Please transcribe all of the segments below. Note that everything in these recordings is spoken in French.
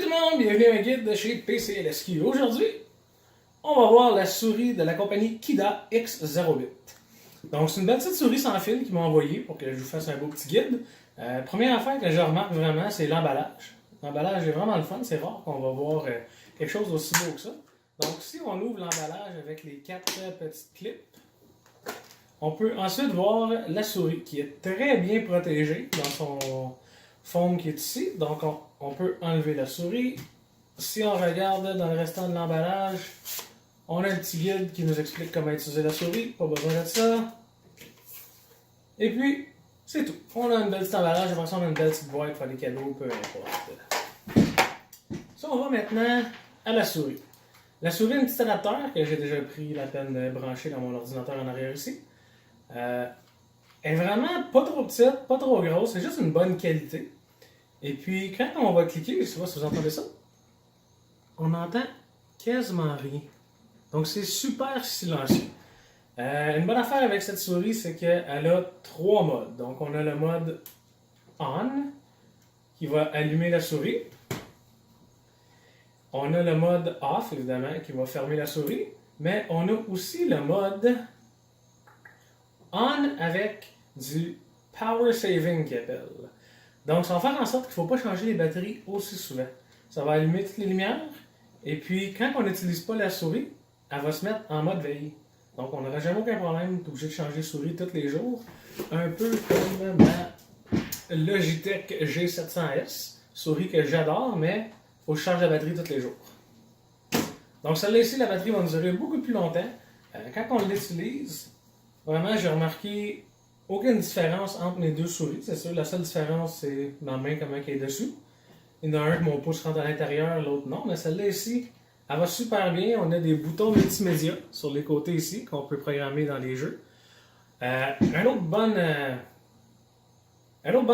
le monde, bienvenue à un guide de chez PCLSQ. Aujourd'hui, on va voir la souris de la compagnie Kida X08. Donc c'est une belle petite souris sans fil qu'ils m'ont envoyée pour que je vous fasse un beau petit guide. Première affaire que je remarque vraiment, c'est l'emballage. L'emballage est vraiment le fun, c'est rare qu'on va voir quelque chose aussi beau que ça. Donc si on ouvre l'emballage avec les 4 petites clips, on peut ensuite voir la souris qui est très bien protégée dans son foam qui est ici. Donc on peut enlever la souris. Si on regarde dans le restant de l'emballage, on a un petit guide qui nous explique comment utiliser la souris. Pas besoin de ça. Et puis, c'est tout. On a une belle petite emballage. Après ça, on a une belle petite boîte pour les cadeaux, peu importe. Ça, on va maintenant à la souris. La souris a un petit adapteur que j'ai déjà pris la peine de brancher dans mon ordinateur en arrière ici. Elle est vraiment pas trop petite, pas trop grosse, c'est juste une bonne qualité. Et puis quand on va cliquer, je sais pas si vous entendez ça, on entend quasiment rien. Donc c'est super silencieux. Une bonne affaire avec cette souris, c'est qu'elle a 3 modes. Donc on a le mode On, qui va allumer la souris. On a le mode Off, évidemment, qui va fermer la souris. Mais on a aussi le mode On avec du Power Saving qu'il appelle. Donc ça va faire en sorte qu'il ne faut pas changer les batteries aussi souvent. Ça va allumer toutes les lumières. Et puis quand on n'utilise pas la souris, elle va se mettre en mode veille. Donc on n'aura jamais aucun problème d'obligé de changer de souris tous les jours. Un peu comme ma Logitech G700S. Souris que j'adore, mais il faut que je change la batterie tous les jours. Donc celle-là ici, la batterie va nous durer beaucoup plus longtemps. Quand on l'utilise, vraiment j'ai remarqué aucune différence entre mes deux souris. C'est sûr, la seule différence c'est ma main, comment elle est dessus. Il y en a un que mon pouce rentre à l'intérieur, l'autre non. Mais celle-là ici, elle va super bien. On a des boutons multimédia sur les côtés ici qu'on peut programmer dans les jeux. Une autre bonne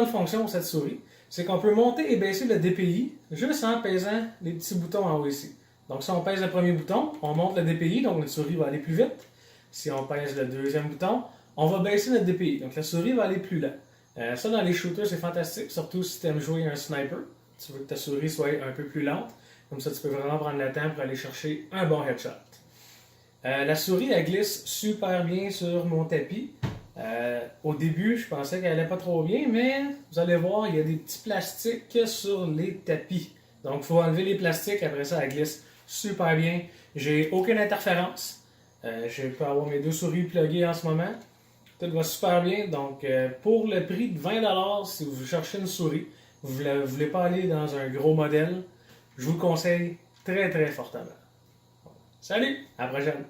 fonction pour cette souris, c'est qu'on peut monter et baisser le DPI juste en pesant les petits boutons en haut ici. Donc si on pèse le premier bouton, on monte le DPI, donc notre souris va aller plus vite. Si on pèse le deuxième bouton, on va baisser notre DPI, donc la souris va aller plus lent. Ça dans les shooters c'est fantastique, surtout si tu aimes jouer un sniper. Tu veux que ta souris soit un peu plus lente, comme ça tu peux vraiment prendre le temps pour aller chercher un bon headshot. La souris elle glisse super bien sur mon tapis. Au début, je pensais qu'elle allait pas trop bien, mais vous allez voir, il y a des petits plastiques sur les tapis. Donc, il faut enlever les plastiques, après ça, elle glisse super bien. J'ai aucune interférence. Je peux avoir mes deux souris pluguées en ce moment. Tout va super bien. Donc, pour le prix de 20$, si vous cherchez une souris, vous ne voulez pas aller dans un gros modèle, je vous le conseille très très fortement. Salut, à la prochaine!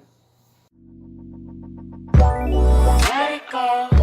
Let it go.